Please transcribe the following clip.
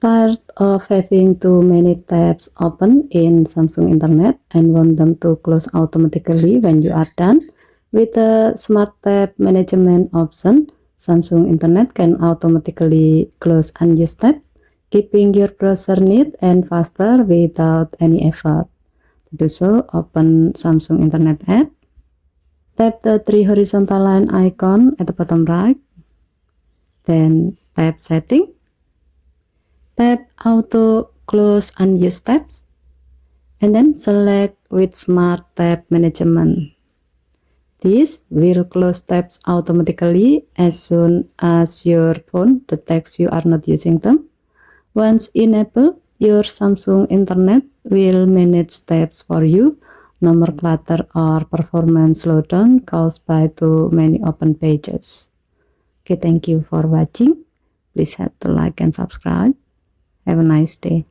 Tired of having too many tabs open in Samsung Internet and want them to close automatically when you are done? With the Smart Tab Management option, Samsung Internet can automatically close unused tabs, keeping your browser neat and faster without any effort. To do so, open Samsung Internet app, tap the three horizontal line icon at the bottom right, then tap Setting, tap Auto Close Unused Tabs, and then select with Smart Tab Management. This will close tabs automatically as soon as your phone detects you are not using them. Once enabled, your Samsung Internet will manage tabs for you, no more clutter or performance slowdown caused by too many open pages. Okay, thank you for watching. Please hit to like and subscribe. Have a nice day.